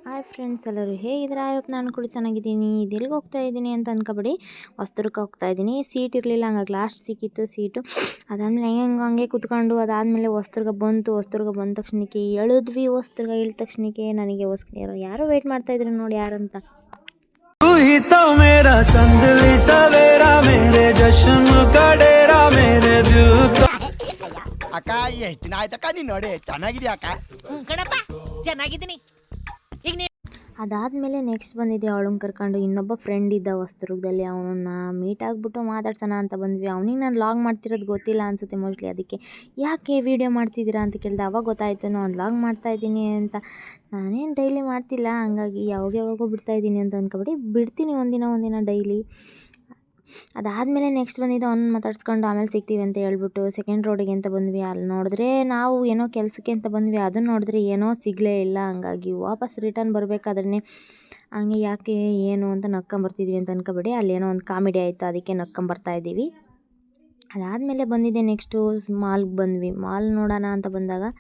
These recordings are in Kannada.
ಹಾಯ್ ಫ್ರೆಂಡ್ಸ್, ಎಲ್ಲರೂ ಹೇಗಿದ್ದೀರಾ? ಇವತ್ತು ನಾನು ಕೂಡ ಚೆನ್ನಾಗಿದ್ದೀನಿ. ಇದೆಲ್ಲಿಗೆ ಹೋಗ್ತಾ ಇದ್ದೀನಿ ಅಂತ ಅನ್ಕೋಬೇಡಿ, ಹೊಸದುರ್ಗಕ್ಕೆ ಹೋಗ್ತಾ ಇದ್ದೀನಿ. ಸೀಟ್ ಇರಲಿಲ್ಲ, ಹಂಗಾಗಿ ಲಾಸ್ಟ್ ಸಿಕ್ಕಿತ್ತು ಸೀಟು. ಅದಾದಮೇಲೆ ಹಂಗೆ ಕೂತ್ಕೊಂಡು ಅದಾದಮೇಲೆ ಹೊಸದುರ್ಗ ಬಂದ ತಕ್ಷಣಕ್ಕೆ ಎಳಿದ್ವಿ. ಹೊಸದುರ್ಗ ಇಳಿದ ತಕ್ಷಣಕ್ಕೆ ನನಗೆ ಯಾರೋ ವೆಯ್ಟ್ ಮಾಡ್ತಾಯಿದ್ರು ನೋಡಿ, ಯಾರಂತ. ಅಕ್ಕ ಎಷ್ಟು ದಿನ ಆಯ್ತಕ್ಕ ನೀನ್ ನೋಡಿ ಚೆನ್ನಾಗಿದ್ಯಾ ಅಕ್ಕ? ಕಣಪ್ಪ ಚೆನ್ನಾಗಿದ್ದೀನಿ. ಅದಾದಮೇಲೆ ನೆಕ್ಸ್ಟ್ ಬಂದಿದ್ದೆ ಅವಳನ್ನ ಕರ್ಕೊಂಡು. ಇನ್ನೊಬ್ಬ ಫ್ರೆಂಡ್ ಇದ್ದ ಹೊಸದುರ್ಗದಲ್ಲಿ, ಅವನನ್ನ ಮೀಟ್ ಆಗಿಬಿಟ್ಟು ಮಾತಾಡ್ಸೋಣ ಅಂತ ಬಂದ್ವಿ. ಅವನಿಗೆ ನಾನು ಲಾಗ್ ಮಾಡ್ತಿರೋದು ಗೊತ್ತಿಲ್ಲ ಅನಿಸುತ್ತೆ ಮೋಸ್ಟ್ಲಿ, ಅದಕ್ಕೆ ಯಾಕೆ ವೀಡಿಯೋ ಮಾಡ್ತಿದ್ದೀರಾ ಅಂತ ಕೇಳಿದೆ. ಅವಾಗ ಗೊತ್ತಾಯಿತು ನಾನು ಲಾಗ್ ಮಾಡ್ತಾಯಿದ್ದೀನಿ ಅಂತ. ನಾನೇನು ಡೈಲಿ ಮಾಡ್ತಿಲ್ಲ, ಹಂಗಾಗಿ ಯಾವಾಗೋ ಬಿಡ್ತಾಯಿದ್ದೀನಿ ಅಂತ ಅಂದ್ಕೊಬಿಟ್ಟು ಬಿಡ್ತೀನಿ ಒಂದಿನ ಡೈಲಿ. ಅದಾದಮೇಲೆ ನೆಕ್ಸ್ಟ್ ಬಂದಿದ್ದು ಅವ್ನು ಮಾತಾಡ್ಸ್ಕೊಂಡು ಆಮೇಲೆ ಸಿಗ್ತೀವಿ ಅಂತ ಹೇಳ್ಬಿಟ್ಟು ಸೆಕೆಂಡ್ ರೋಡಿಗೆ ಅಂತ ಬಂದ್ವಿ. ಅಲ್ಲಿ ನೋಡಿದ್ರೆ ನಾವು ಏನೋ ಕೆಲಸಕ್ಕೆ ಅಂತ ಬಂದ್ವಿ, ಅದನ್ನು ನೋಡಿದ್ರೆ ಏನೋ ಸಿಗಲೇ ಇಲ್ಲ. ಹಂಗಾಗಿ ವಾಪಸ್ ರಿಟರ್ನ್ ಬರಬೇಕಾದ್ರೆ ಹಂಗೆ ಯಾಕೆ ಏನು ಅಂತ ನಕ್ಕೊಂಬರ್ತಿದ್ವಿ ಅಂತ ಅನ್ಕೋಬೇಡಿ, ಅಲ್ಲೇನೋ ಒಂದು ಕಾಮಿಡಿ ಆಯಿತು, ಅದಕ್ಕೆ ನಕ್ಕೊಂಬರ್ತಾಯಿದ್ದೀವಿ. ಅದಾದಮೇಲೆ ಬಂದಿದ್ದೆ ನೆಕ್ಸ್ಟು ಮಾಲ್ಗೆ ಬಂದ್ವಿ. ಮಾಲ್ ನೋಡೋಣ ಅಂತ ಬಂದಾಗ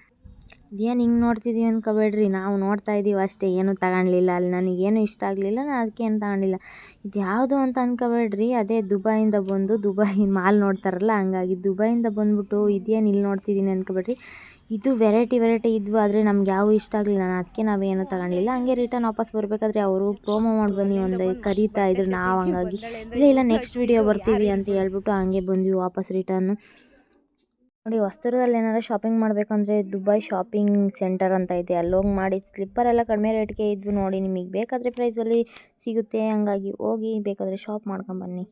ಏನು ಹಿಂಗೆ ನೋಡ್ತಿದ್ದೀವಿ ಅಂದ್ಕೋಬೇಡ್ರಿ, ನಾವು ನೋಡ್ತಾ ಇದ್ದೀವಿ ಅಷ್ಟೇ, ಏನೂ ತಗೊಳ್ಲಿಲ್ಲ. ಅಲ್ಲಿ ನನಗೇನು ಇಷ್ಟ ಆಗಲಿಲ್ಲ, ನಾನು ಅದಕ್ಕೆ ಏನು ತಗೊಂಡಿಲ್ಲ. ಇದು ಯಾವುದು ಅಂತ ಅಂದ್ಕೋಬೇಡ್ರಿ, ಅದೇ ದುಬೈಯಿಂದ ದುಬೈ ಮಾಲ್ ನೋಡ್ತಾರಲ್ಲ, ಹಂಗಾಗಿ ದುಬೈಯಿಂದ ಬಂದುಬಿಟ್ಟು ಇದೇನು ಇಲ್ಲಿ ನೋಡ್ತಿದ್ದೀನಿ ಅಂದ್ಕೋಬೇಡ್ರಿ. ಇದು ವೆರೈಟಿ ಇದ್ವು, ಆದರೆ ನಮ್ಗೆ ಯಾವ ಇಷ್ಟ ಆಗಲಿಲ್ಲ, ನಾನು ಅದಕ್ಕೆ ನಾವೇನೂ ತಗೊಳ್ಲಿಲ್ಲ. ಹಂಗೆ ರಿಟರ್ನ್ ವಾಪಸ್ ಬರಬೇಕಾದ್ರೆ ಅವರು ಪ್ರೋಮೋ ಮಾಡಿ ಬನ್ನಿ ಒಂದು ಕರೀತಾ ಇದ್ರು. ನಾವು ಹಂಗಾಗಿ ಇಲ್ಲ ನೆಕ್ಸ್ಟ್ ವಿಡಿಯೋ ಬರ್ತೀವಿ ಅಂತ ಹೇಳ್ಬಿಟ್ಟು ಹಂಗೆ ಬಂದ್ವಿ ವಾಪಸ್ ರಿಟರ್ನು. ನೋಡಿ, ಹೊಸದುರ್ಗದಲ್ಲಿ ಏನಾದ್ರು ಶಾಪಿಂಗ್ ಮಾಡಬೇಕಂದ್ರೆ ದುಬೈ ಶಾಪಿಂಗ್ ಸೆಂಟರ್ ಅಂತ ಇದೆ, ಅಲ್ಲೋಗಿ ಮಾಡಿ ಸ್ಲಿಪ್ಪರ್ ಎಲ್ಲ ಕಡಿಮೆ ರೇಟ್ಗೆ ಇದ್ವು ನೋಡಿ, ನಿಮಗೆ ಬೇಕಾದರೆ ಪ್ರೈಸಲ್ಲಿ ಸಿಗುತ್ತೆ. ಹಂಗಾಗಿ ಹೋಗಿ ಬೇಕಾದರೆ ಶಾಪ್ ಮಾಡ್ಕೊಂಬನ್ನಿ.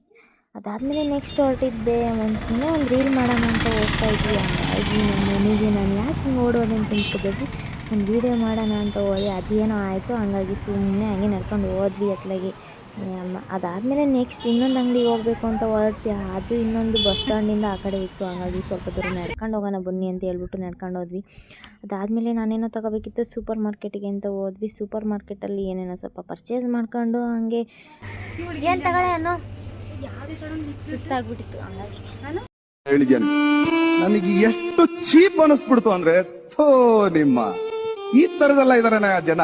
ಅದಾದಮೇಲೆ ನೆಕ್ಸ್ಟ್ ಹೊರಟಿದ್ದೆ ಸುಮ್ಮನೆ ಒಂದು ರೀಲ್ ಮಾಡೋಣ ಅಂತ ಹೋಗ್ತಾ ಇದ್ವಿ. ಹಂಗಾಗಿ ನನಗೆ ನಾನು ಯಾಕೆ ಹಿಂಗೆ ಓಡೋದು ಅಂತ ಅಂದ್ಕೋಬೇಕು, ಒಂದು ವೀಡಿಯೋ ಮಾಡೋಣ ಅಂತ ಹೋದೆ, ಅದೇನೋ ಆಯಿತು. ಹಂಗಾಗಿ ಸುಮ್ಮನೆ ಹಂಗೆ ನಡ್ಕೊಂಡು ಹೋದ್ವಿ ಅತ್ಲಾಗಿ. ಅದಾದಮೇಲೆ ನೆಕ್ಸ್ಟ್ ಇನ್ನೊಂದು ಅಂಗಡಿಗೆ ಹೋಗಬೇಕು ಅಂತ ಹೊರಟ್ವಿ. ಅದು ಇನ್ನೊಂದು ಬಸ್ ಸ್ಟ್ಯಾಂಡಿಂದ ಆ ಕಡೆ ಇತ್ತು, ಹಂಗಾಗಿ ಸ್ವಲ್ಪ ದೂರ ನಡ್ಕೊಂಡು ಹೋಗೋಣ ಬನ್ನಿ ಅಂತ ಹೇಳ್ಬಿಟ್ಟು ನಡ್ಕೊಂಡು ಹೋದ್ವಿ. ಅದಾದಮೇಲೆ ನಾನೇನೋ ತಗೋಬೇಕಿತ್ತು, ಸೂಪರ್ ಮಾರ್ಕೆಟಿಗೆ ಅಂತ ಹೋದ್ವಿ. ಸೂಪರ್ ಮಾರ್ಕೆಟಲ್ಲಿ ಏನೇನೋ ಸ್ವಲ್ಪ ಪರ್ಚೇಸ್ ಮಾಡ್ಕೊಂಡು ಹಂಗೆ ಏನು ತಗೊಳ್ಳೆ ಅನ್ನೋ ಸುಸ್ತಾಗ್ಬಿಟ್ಟಿತ್ತು. ಹಂಗಾಗಿ ಹೇಳಿದ್ದೇನೆ, ನನಗೆ ಎಷ್ಟು ಚೀಪ್ ಅನಿಸ್ಬಿಡ್ತು ಅಂದ್ರೆ, ಥೋ ನಿಮ್ಮ ಈ ತರದೆಲ್ಲ ಇದಾರೆ ಜನ.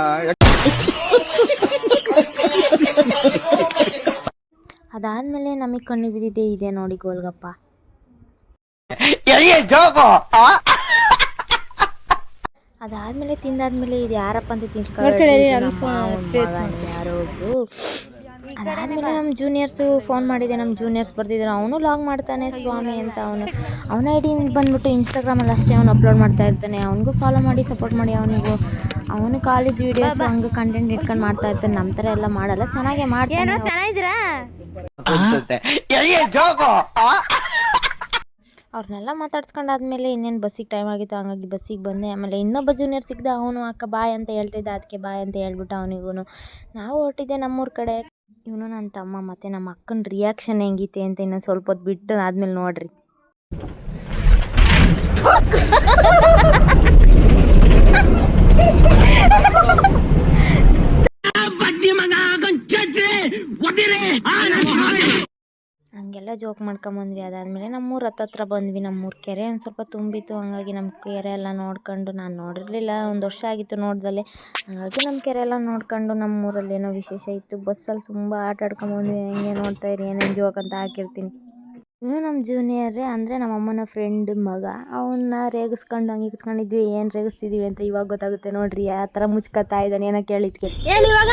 ಅದಾದಮೇಲೆ ನಮಗೆ ಕಣ್ಣಿಗೆ ಬಿದ್ದಿದ್ದೆ ಇದೆ ನೋಡಿ ಗೋಲ್ಗಪ್ಪ. ಅದಾದಮೇಲೆ ತಿಂದಾದ್ಮೇಲೆ ಇದು ಯಾರಪ್ಪ ಅಂತ ತಿನ್ಕೊಂಡು ಯಾರೋ ಒಬ್ರು. ಅದಾದಮೇಲೆ ನಮ್ಮ ಜೂನಿಯರ್ಸು ಫೋನ್ ಮಾಡಿದೆ, ನಮ್ಮ ಜೂನಿಯರ್ಸ್ ಬರ್ತಿದ್ರು. ಅವನು ಲಾಗ್ ಮಾಡ್ತಾನೆ ಸ್ವಾಮಿ ಅಂತ. ಅವನ ಐಡಿ ಬಂದ್ಬಿಟ್ಟು ಇನ್ಸ್ಟಾಗ್ರಾಮಲ್ಲಿ ಅಷ್ಟೇ ಅವನು ಅಪ್ಲೋಡ್ ಮಾಡ್ತಾ ಇರ್ತಾನೆ. ಅವನಿಗೂ ಫಾಲೋ ಮಾಡಿ ಸಪೋರ್ಟ್ ಮಾಡಿ. ಅವನು ಕಾಲೇಜ್ ವೀಡಿಯೋಸ್ ಹಂಗೆ ಕಂಟೆಂಟ್ ಇಟ್ಕೊಂಡು ಮಾಡ್ತಾ ಇರ್ತಾನೆ. ನಮ್ಮ ಥರ ಎಲ್ಲ ಮಾಡಲ್ಲ, ಚೆನ್ನಾಗೇ ಮಾಡ್ತಾನೆ. ಚೆನ್ನಾಗಿದ್ದೀರಾ? ಅವ್ರನ್ನೆಲ್ಲ ಮಾತಾಡ್ಸ್ಕೊಂಡಾದ್ಮೇಲೆ ಇನ್ನೇನು ಬಸ್ಸಿಗೆ ಟೈಮ್ ಆಗಿತ್ತು, ಹಂಗಾಗಿ ಬಸ್ಸಿಗೆ ಬಂದೆ. ಆಮೇಲೆ ಇನ್ನೊಬ್ಬ ಜೂನಿಯರ್ ಸಿಗ್ದ, ಅವನು ಅಕ್ಕ ಬಾಯ್ ಅಂತ ಹೇಳ್ತಿದ್ದ, ಅದಕ್ಕೆ ಬಾಯ್ ಅಂತ ಹೇಳ್ಬಿಟ್ಟು ಅವನಿಗೂ ನಾವು ಹೊರಟಿದ್ದೆ ನಮ್ಮೂರ ಕಡೆ. ಇವನು ನನ್ನ ತಮ್ಮ ಮತ್ತು ನಮ್ಮ ಅಕ್ಕನ ರಿಯಾಕ್ಷನ್ ಹೆಂಗಿತ್ತೆ ಅಂತ ಇನ್ನೊಂದು ಸ್ವಲ್ಪ ಹೊತ್ತು ಬಿಟ್ಟು ಆದ್ಮೇಲೆ ನೋಡ್ರಿ. ಹಂಗೆಲ್ಲ ಜೋಕ್ ಮಾಡ್ಕೊಂಬಂದ್ವಿ. ಅದಾದಮೇಲೆ ನಮ್ಮೂರ ಹತ್ತತ್ರ ಬಂದ್ವಿ. ನಮ್ಮೂರ ಕೆರೆ ಒಂದು ಸ್ವಲ್ಪ ತುಂಬಿತ್ತು, ಹಂಗಾಗಿ ನಮ್ಮ ಕೆರೆ ಎಲ್ಲ ನೋಡ್ಕೊಂಡು, ನಾನು ನೋಡಿರಲಿಲ್ಲ, ಒಂದು ವರ್ಷ ಆಗಿತ್ತು ನೋಡ್ದಲ್ಲೇ. ಹಾಗಾಗಿ ನಮ್ಮ ಕೆರೆ ಎಲ್ಲ ನೋಡ್ಕೊಂಡು ನಮ್ಮೂರಲ್ಲಿ ಏನೋ ವಿಶೇಷ ಇತ್ತು. ಬಸ್ಸಲ್ಲಿ ತುಂಬ ಆಟ ಆಡ್ಕೊಂಬಂದ್ವಿ. ಹೆಂಗೆ ನೋಡ್ತಾ ಇರಿ, ಏನೇನು ಜೋಕ್ ಅಂತ ಹಾಕಿರ್ತೀನಿ. ಇವನು ನಮ್ಮ ಜೂನಿಯರೇ, ಅಂದರೆ ನಮ್ಮ ಅಮ್ಮನ ಫ್ರೆಂಡ್ ಮಗ. ಅವನ್ನ ರೇಗಿಸ್ಕೊಂಡು ಹಂಗೆ ಕುತ್ಕೊಂಡಿದ್ವಿ. ಏನು ರೇಗಿಸ್ತಿದ್ದೀವಿ ಅಂತ ಇವಾಗ ಗೊತ್ತಾಗುತ್ತೆ ನೋಡ್ರಿ. ಆ ಥರ ಮುಚ್ಕೊತಾ ಇದ್ದಾನೆ, ಏನೋ ಕೇಳಿದ್ಕೆ ಹೇಳಿವಾಗ.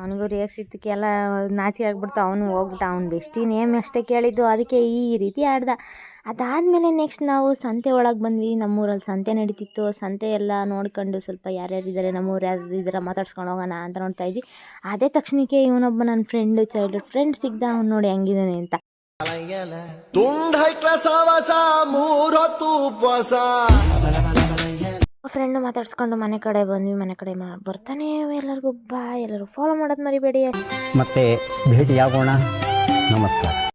ಅವನಿಗೂ ರೇಗ್ಸಿದ್ದಕ್ಕೆ ಎಲ್ಲ ನಾಚಿಕೆ ಆಗ್ಬಿಡ್ತು. ಅವನು ಹೋಗ್ಬಿಟ್ಟು ಅವ್ನು ಬೆಸ್ಟಿ ನೇಮ್ ಅಷ್ಟೇ ಕೇಳಿದ್ದು, ಅದಕ್ಕೆ ಈ ರೀತಿ ಆಡ್ದ. ಅದಾದಮೇಲೆ ನೆಕ್ಸ್ಟ್ ನಾವು ಸಂತೆ ಒಳಗೆ ಬಂದ್ವಿ. ನಮ್ಮೂರಲ್ಲಿ ಸಂತೆ ನಡೀತಿತ್ತು. ಸಂತೆ ಎಲ್ಲ ನೋಡ್ಕೊಂಡು ಸ್ವಲ್ಪ ಯಾರ್ಯಾರಿದ್ದಾರೆ ನಮ್ಮೂರು ಯಾರ್ಯಾರಿದ್ದಾರೆ ಮಾತಾಡ್ಸ್ಕೊಂಡು ಹೋಗೋಣ ಅಂತ ನೋಡ್ತಾ ಇದ್ವಿ. ಅದೇ ತಕ್ಷಣಕ್ಕೆ ಇವನೊಬ್ಬ ನನ್ನ ಫ್ರೆಂಡ್, ಚೈಲ್ಡ್ಹುಡ್ ಫ್ರೆಂಡ್ ಸಿಗ್ದ. ಅವ್ನು ನೋಡಿ ಹೆಂಗಿದ್ದಾನೆ ಅಂತ. ಫ್ರೆಂಡು ಮಾತಾಡ್ಸ್ಕೊಂಡು ಮನೆ ಕಡೆ ಬಂದ್ವಿ. ಮನೆ ಕಡೆ ಬರ್ತಾನೆ ಎಲ್ಲರಿಗೂ ಬಾಯ್, ಎಲ್ಲರೂ ಫಾಲೋ ಮಾಡೋದು ಮರಿಬೇಡಿ. ಮತ್ತೆ ಭೇಟಿಯಾಗೋಣ. ನಮಸ್ಕಾರ.